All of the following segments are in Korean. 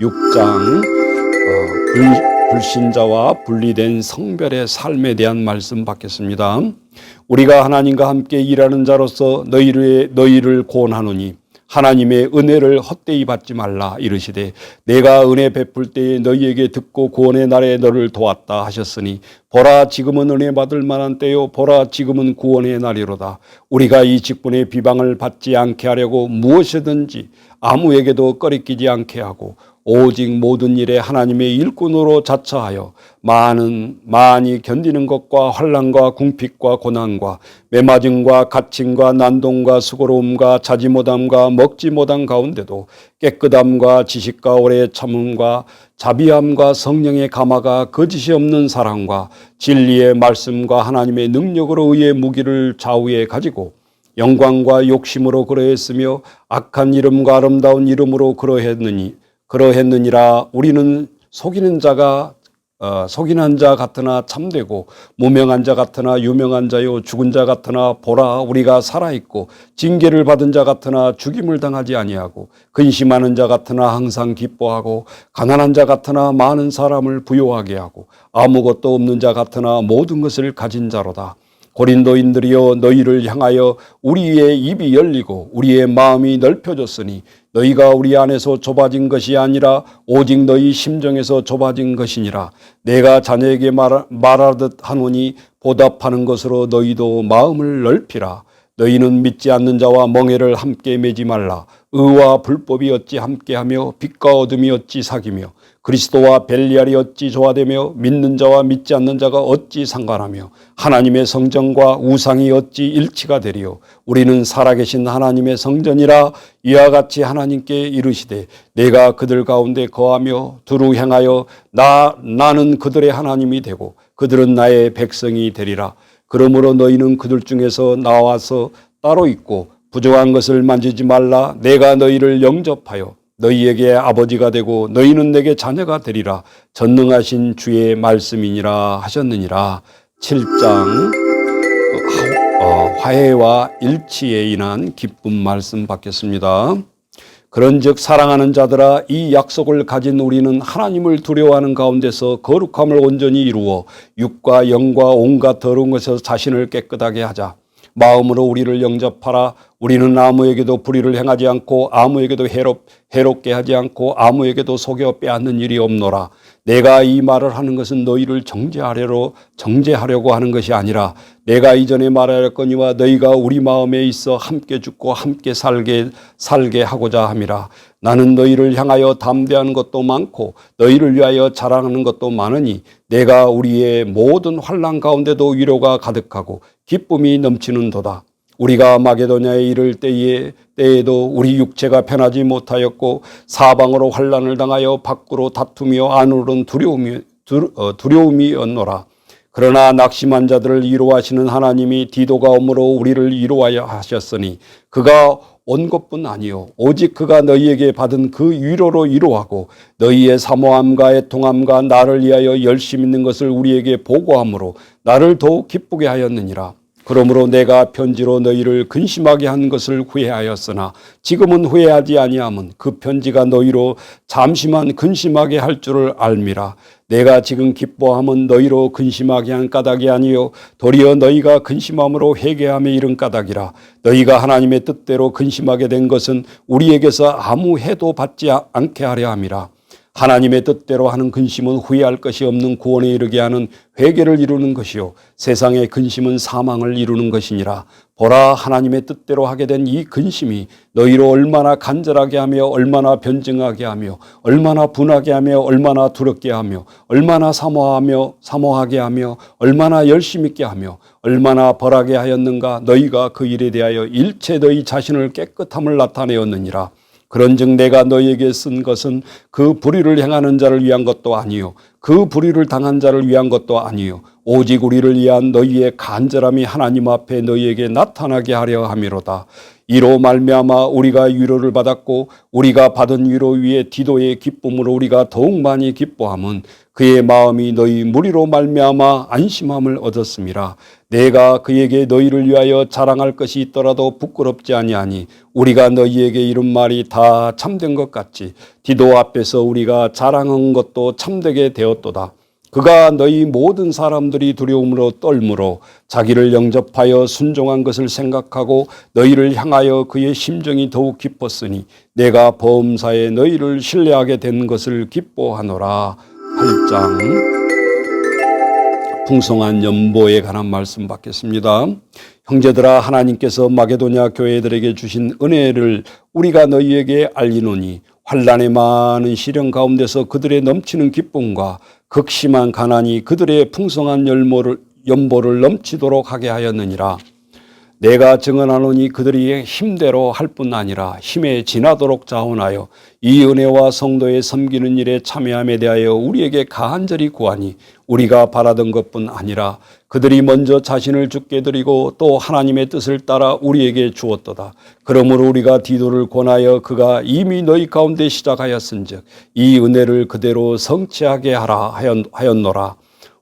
6장 불신자와 분리된 성별의 삶에 대한 말씀 받겠습니다. 우리가 하나님과 함께 일하는 자로서 너희를 고언하노니 하나님의 은혜를 헛되이 받지 말라. 이르시되 내가 은혜 베풀 때에 너희에게 듣고 구원의 날에 너를 도왔다 하셨으니 보라 지금은 은혜 받을 만한 때요 보라 지금은 구원의 날이로다. 우리가 이 직분의 비방을 받지 않게 하려고 무엇이든지 아무에게도 꺼리끼지 않게 하고 오직 모든 일에 하나님의 일꾼으로 자처하여 많이 견디는 것과 환난과 궁핍과 고난과 매맞음과 갇힘과 난동과 수고로움과 자지 못함과 먹지 못함 가운데도 깨끗함과 지식과 오래 참음과 자비함과 성령의 감화가 거짓이 없는 사랑과 진리의 말씀과 하나님의 능력으로 의의 무기를 좌우에 가지고 영광과 욕심으로 그러했으며 악한 이름과 아름다운 이름으로 그러했느니라. 우리는 속이는 자 같으나 참되고 무명한 자 같으나 유명한 자요 죽은 자 같으나 보라 우리가 살아있고 징계를 받은 자 같으나 죽임을 당하지 아니하고 근심하는 자 같으나 항상 기뻐하고 가난한 자 같으나 많은 사람을 부요하게 하고 아무것도 없는 자 같으나 모든 것을 가진 자로다. 고린도인들이여 너희를 향하여 우리의 입이 열리고 우리의 마음이 넓혀졌으니 너희가 우리 안에서 좁아진 것이 아니라 오직 너희 심정에서 좁아진 것이니라. 내가 자녀에게 말하듯 하노니 보답하는 것으로 너희도 마음을 넓히라. 너희는 믿지 않는 자와 멍에를 함께 매지 말라. 의와 불법이 어찌 함께하며 빛과 어둠이 어찌 사귀며 그리스도와 벨리알이 어찌 조화되며 믿는 자와 믿지 않는 자가 어찌 상관하며 하나님의 성전과 우상이 어찌 일치가 되리요. 우리는 살아계신 하나님의 성전이라. 이와 같이 하나님께 이르시되 내가 그들 가운데 거하며 두루 행하여 나는 그들의 하나님이 되고 그들은 나의 백성이 되리라. 그러므로 너희는 그들 중에서 나와서 따로 있고 부정한 것을 만지지 말라. 내가 너희를 영접하여 너희에게 아버지가 되고 너희는 내게 자녀가 되리라. 전능하신 주의 말씀이니라 하셨느니라. 7장 화해와 일치에 인한 기쁜 말씀 받겠습니다. 그런즉 사랑하는 자들아 이 약속을 가진 우리는 하나님을 두려워하는 가운데서 거룩함을 온전히 이루어 육과 영과 온갖 더러운 것에서 자신을 깨끗하게 하자. 마음으로 우리를 영접하라. 우리는 아무에게도 불의를 행하지 않고 아무에게도 해롭게 하지 않고 아무에게도 속여 빼앗는 일이 없노라. 내가 이 말을 하는 것은 너희를 정죄하려고 하는 것이 아니라 내가 이전에 말하였거니와 너희가 우리 마음에 있어 함께 죽고 함께 살게 하고자 함이라. 나는 너희를 향하여 담대한 것도 많고 너희를 위하여 자랑하는 것도 많으니 내가 우리의 모든 환난 가운데도 위로가 가득하고 기쁨이 넘치는도다. 우리가 마게도냐에 이를 때에도 우리 육체가 편하지 못하였고 사방으로 환난을 당하여 밖으로 다투며 안으로는 두려움이었노라. 그러나 낙심한 자들을 위로하시는 하나님이 디도가 오므로 우리를 위로하여 하셨으니 그가 온 것뿐 아니요 오직 그가 너희에게 받은 그 위로로 위로하고 너희의 사모함과 애통함과 나를 위하여 열심 있는 것을 우리에게 보고함으로 나를 더욱 기쁘게 하였느니라. 그러므로 내가 편지로 너희를 근심하게 한 것을 후회하였으나 지금은 후회하지 아니함은 그 편지가 너희로 잠시만 근심하게 할 줄을 알미라. 내가 지금 기뻐함은 너희로 근심하게 한 까닭이 아니요 도리어 너희가 근심함으로 회개함에 이른 까닭이라. 너희가 하나님의 뜻대로 근심하게 된 것은 우리에게서 아무 해도 받지 않게 하려 함이라. 하나님의 뜻대로 하는 근심은 후회할 것이 없는 구원에 이르게 하는 회개를 이루는 것이요 세상의 근심은 사망을 이루는 것이니라. 보라 하나님의 뜻대로 하게 된 이 근심이 너희로 얼마나 간절하게 하며 얼마나 변증하게 하며 얼마나 분하게 하며 얼마나 두렵게 하며 얼마나 사모하게 하며 얼마나 열심 있게 하며 얼마나 벌하게 하였는가. 너희가 그 일에 대하여 일체 너희 자신을 깨끗함을 나타내었느니라. 그런즉 내가 너희에게 쓴 것은 그 불의를 행하는 자를 위한 것도 아니요 그 불의를 당한 자를 위한 것도 아니요 오직 우리를 위한 너희의 간절함이 하나님 앞에 너희에게 나타나게 하려 함이로다. 이로 말미암아 우리가 위로를 받았고 우리가 받은 위로 위에 디도의 기쁨으로 우리가 더욱 많이 기뻐함은 그의 마음이 너희 무리로 말미암아 안심함을 얻었음이라. 내가 그에게 너희를 위하여 자랑할 것이 있더라도 부끄럽지 아니하니 우리가 너희에게 이른 말이 다 참된 것 같이 디도 앞에서 우리가 자랑한 것도 참되게 되었도다. 그가 너희 모든 사람들이 두려움으로 떨므로 자기를 영접하여 순종한 것을 생각하고 너희를 향하여 그의 심정이 더욱 깊었으니 내가 범사에 너희를 신뢰하게 된 것을 기뻐하노라. 8장 풍성한 연보에 관한 말씀 받겠습니다. 형제들아, 하나님께서 마게도냐 교회들에게 주신 은혜를 우리가 너희에게 알리노니 환난의 많은 시련 가운데서 그들의 넘치는 기쁨과 극심한 가난이 그들의 풍성한 연보를 넘치도록 하게 하였느니라. 내가 증언하노니 그들이 힘대로 할 뿐 아니라 힘에 지나도록 자원하여 이 은혜와 성도의 섬기는 일에 참여함에 대하여 우리에게 간절히 구하니 우리가 바라던 것뿐 아니라 그들이 먼저 자신을 주께 드리고 또 하나님의 뜻을 따라 우리에게 주었도다. 그러므로 우리가 디도를 권하여 그가 이미 너희 가운데 시작하였은즉 이 은혜를 그대로 성취하게 하라 하였노라.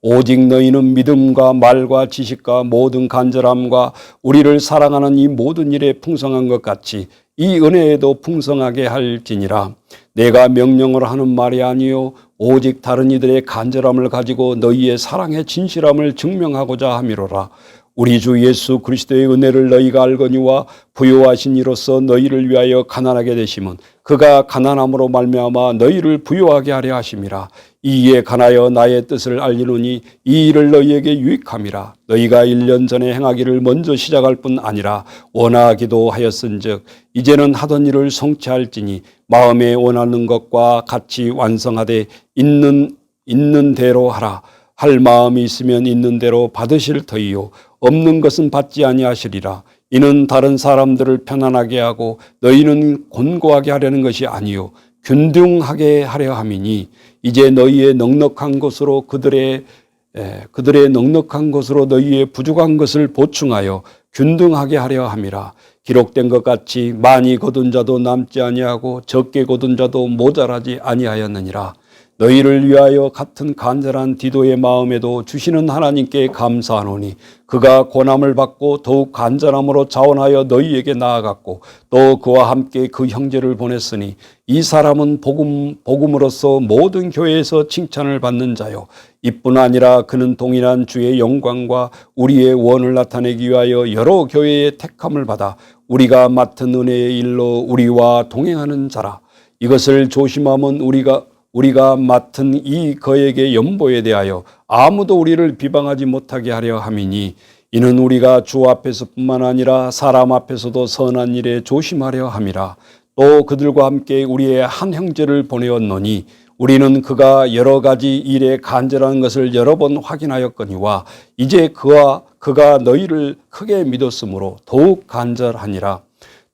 오직 너희는 믿음과 말과 지식과 모든 간절함과 우리를 사랑하는 이 모든 일에 풍성한 것 같이 이 은혜에도 풍성하게 할지니라. 내가 명령을 하는 말이 아니요 오직 다른 이들의 간절함을 가지고 너희의 사랑의 진실함을 증명하고자 함이로라. 우리 주 예수 그리스도의 은혜를 너희가 알거니와 부요하신 이로써 너희를 위하여 가난하게 되심은 그가 가난함으로 말미암아 너희를 부요하게 하려 하심이라. 이에 관하여 나의 뜻을 알리노니 이 일을 너희에게 유익함이라. 너희가 1년 전에 행하기를 먼저 시작할 뿐 아니라 원하기도 하였은즉 이제는 하던 일을 성취할지니 마음에 원하는 것과 같이 완성하되 있는 대로 하라. 할 마음이 있으면 있는 대로 받으실 터이요 없는 것은 받지 아니하시리라. 이는 다른 사람들을 편안하게 하고 너희는 곤고하게 하려는 것이 아니요 균등하게 하려 함이니 이제 너희의 넉넉한 것으로 그들의 넉넉한 것으로 너희의 부족한 것을 보충하여 균등하게 하려 함이라. 기록된 것 같이 많이 거둔 자도 남지 아니하고 적게 거둔 자도 모자라지 아니하였느니라. 너희를 위하여 같은 간절한 디도의 마음에도 주시는 하나님께 감사하노니 그가 고난을 받고 더욱 간절함으로 자원하여 너희에게 나아갔고 또 그와 함께 그 형제를 보냈으니 이 사람은 복음으로서 모든 교회에서 칭찬을 받는 자요 이뿐 아니라 그는 동일한 주의 영광과 우리의 원을 나타내기 위하여 여러 교회의 택함을 받아 우리가 맡은 은혜의 일로 우리와 동행하는 자라. 이것을 조심하면 우리가 맡은 이 거액의 연보에 대하여 아무도 우리를 비방하지 못하게 하려 함이니 이는 우리가 주 앞에서뿐만 아니라 사람 앞에서도 선한 일에 조심하려 함이라. 또 그들과 함께 우리의 한 형제를 보내었노니 우리는 그가 여러 가지 일에 간절한 것을 여러 번 확인하였거니와 이제 그가 너희를 크게 믿었으므로 더욱 간절하니라.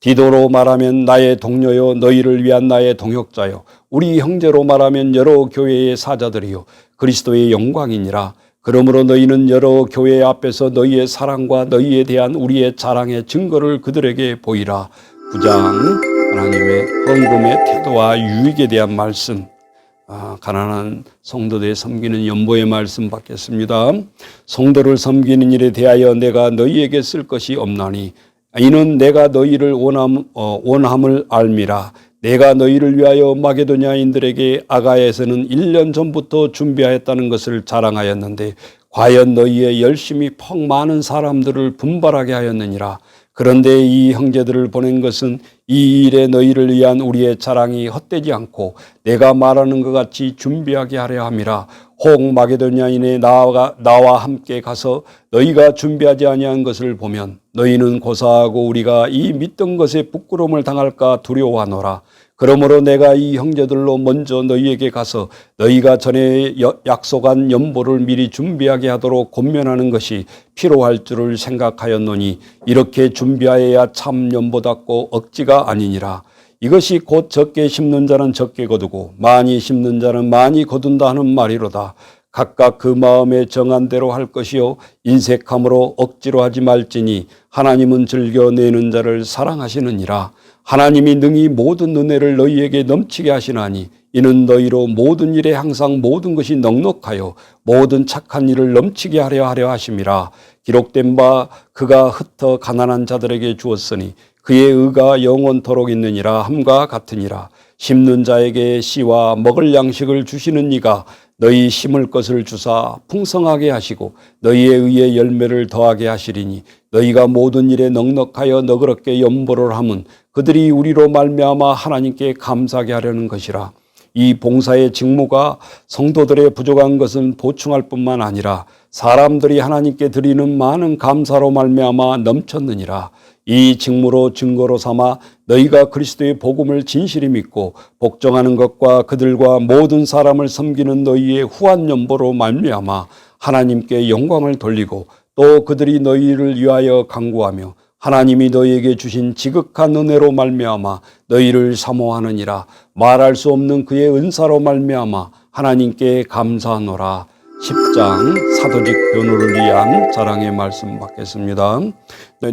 디도로 말하면 나의 동료요 너희를 위한 나의 동역자요 우리 형제로 말하면 여러 교회의 사자들이요 그리스도의 영광이니라. 그러므로 너희는 여러 교회 앞에서 너희의 사랑과 너희에 대한 우리의 자랑의 증거를 그들에게 보이라. 9장 하나님의 헌금의 태도와 유익에 대한 말씀, 가난한 성도들의 섬기는 연보의 말씀 받겠습니다. 성도를 섬기는 일에 대하여 내가 너희에게 쓸 것이 없나니 이는 내가 너희를 원함을 알미라. 내가 너희를 위하여 마게도냐인들에게 아가야에서는 1년 전부터 준비하였다는 것을 자랑하였는데 과연 너희의 열심이 퍽 많은 사람들을 분발하게 하였느니라. 그런데 이 형제들을 보낸 것은 이 일에 너희를 위한 우리의 자랑이 헛되지 않고 내가 말하는 것 같이 준비하게 하려 함이라. 혹 마게도냐인의 나와 함께 가서 너희가 준비하지 아니한 것을 보면 너희는 고사하고 우리가 이 믿던 것에 부끄러움을 당할까 두려워하노라. 그러므로 내가 이 형제들로 먼저 너희에게 가서 너희가 전에 약속한 연보를 미리 준비하게 하도록 권면하는 것이 필요할 줄을 생각하였노니 이렇게 준비하여야 참 연보답고 억지가 아니니라. 이것이 곧 적게 심는 자는 적게 거두고 많이 심는 자는 많이 거둔다 하는 말이로다. 각각 그 마음에 정한 대로 할 것이요 인색함으로 억지로 하지 말지니 하나님은 즐겨 내는 자를 사랑하시느니라. 하나님이 능히 모든 은혜를 너희에게 넘치게 하시나니 이는 너희로 모든 일에 항상 모든 것이 넉넉하여 모든 착한 일을 넘치게 하려 하심이라. 기록된 바 그가 흩어 가난한 자들에게 주었으니 그의 의가 영원토록 있느니라 함과 같으니라. 심는 자에게 씨와 먹을 양식을 주시는 이가 너희 심을 것을 주사 풍성하게 하시고 너희의 의에 열매를 더하게 하시리니 너희가 모든 일에 넉넉하여 너그럽게 염보를 함은 그들이 우리로 말미암아 하나님께 감사하게 하려는 것이라. 이 봉사의 직무가 성도들의 부족한 것은 보충할 뿐만 아니라 사람들이 하나님께 드리는 많은 감사로 말미암아 넘쳤느니라. 이 직무로 증거로 삼아 너희가 그리스도의 복음을 진실히 믿고 복종하는 것과 그들과 모든 사람을 섬기는 너희의 후한 연보로 말미암아 하나님께 영광을 돌리고 또 그들이 너희를 위하여 간구하며 하나님이 너희에게 주신 지극한 은혜로 말미암아 너희를 사모하느니라. 말할 수 없는 그의 은사로 말미암아 하나님께 감사하노라. 10장 사도직 변호를 위한 자랑의 말씀 받겠습니다.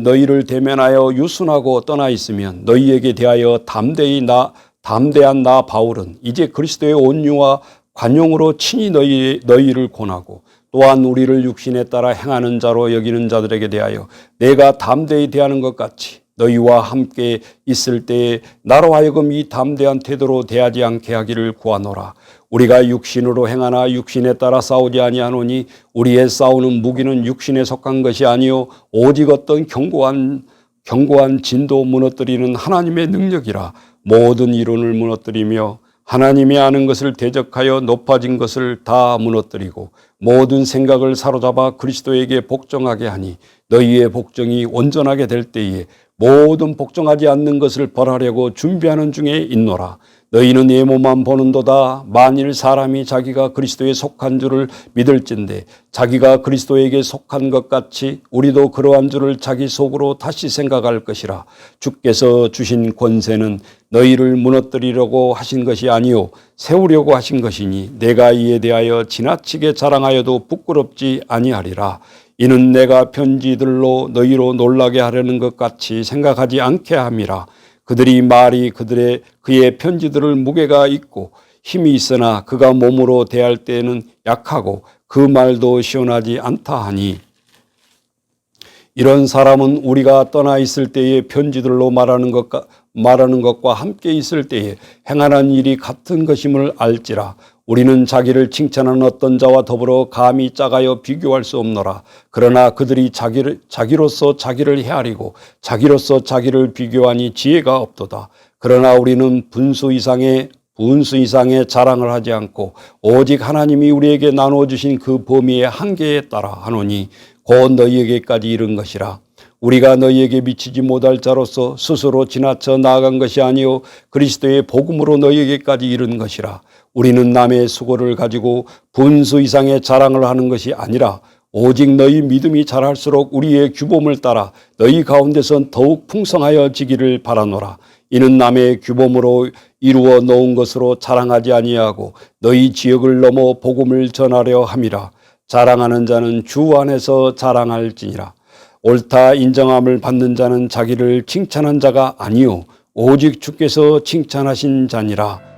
너희를 대면하여 유순하고 떠나 있으면 너희에게 대하여 담대한 나 바울은 이제 그리스도의 온유와 관용으로 친히 너희를 권하고 또한 우리를 육신에 따라 행하는 자로 여기는 자들에게 대하여 내가 담대히 대하는 것 같이 너희와 함께 있을 때에 나로 하여금 이 담대한 태도로 대하지 않게 하기를 구하노라. 우리가 육신으로 행하나 육신에 따라 싸우지 아니하노니 우리의 싸우는 무기는 육신에 속한 것이 아니요 오직 어떤 견고한 진도 무너뜨리는 하나님의 능력이라. 모든 이론을 무너뜨리며 하나님이 아는 것을 대적하여 높아진 것을 다 무너뜨리고 모든 생각을 사로잡아 그리스도에게 복종하게 하니 너희의 복종이 온전하게 될 때에 모든 복종하지 않는 것을 벌하려고 준비하는 중에 있노라. 너희는 외모만 보는도다. 만일 사람이 자기가 그리스도에 속한 줄을 믿을진대 자기가 그리스도에게 속한 것 같이 우리도 그러한 줄을 자기 속으로 다시 생각할 것이라. 주께서 주신 권세는 너희를 무너뜨리려고 하신 것이 아니요 세우려고 하신 것이니 내가 이에 대하여 지나치게 자랑하여도 부끄럽지 아니하리라. 이는 내가 편지들로 너희로 놀라게 하려는 것 같이 생각하지 않게 함이라. 그들이 말이 그의 편지들을 무게가 있고 힘이 있으나 그가 몸으로 대할 때에는 약하고 그 말도 시원하지 않다 하니 이런 사람은 우리가 떠나 있을 때에 편지들로 말하는 것과 함께 있을 때에 행하는 일이 같은 것임을 알지라. 우리는 자기를 칭찬하는 어떤 자와 더불어 감히 짝하여 비교할 수 없노라. 그러나 그들이 자기로서 자기를 헤아리고 자기로서 자기를 비교하니 지혜가 없도다. 그러나 우리는 분수 이상의 자랑을 하지 않고 오직 하나님이 우리에게 나누어 주신 그 범위의 한계에 따라 하노니 곧 너희에게까지 이른 것이라. 우리가 너희에게 미치지 못할 자로서 스스로 지나쳐 나아간 것이 아니요 그리스도의 복음으로 너희에게까지 이른 것이라. 우리는 남의 수고를 가지고 분수 이상의 자랑을 하는 것이 아니라 오직 너희 믿음이 자랄수록 우리의 규범을 따라 너희 가운데선 더욱 풍성하여지기를 바라노라. 이는 남의 규범으로 이루어 놓은 것으로 자랑하지 아니하고 너희 지역을 넘어 복음을 전하려 함이라. 자랑하는 자는 주 안에서 자랑할지니라. 옳다 인정함을 받는 자는 자기를 칭찬한 자가 아니요 오직 주께서 칭찬하신 자니라.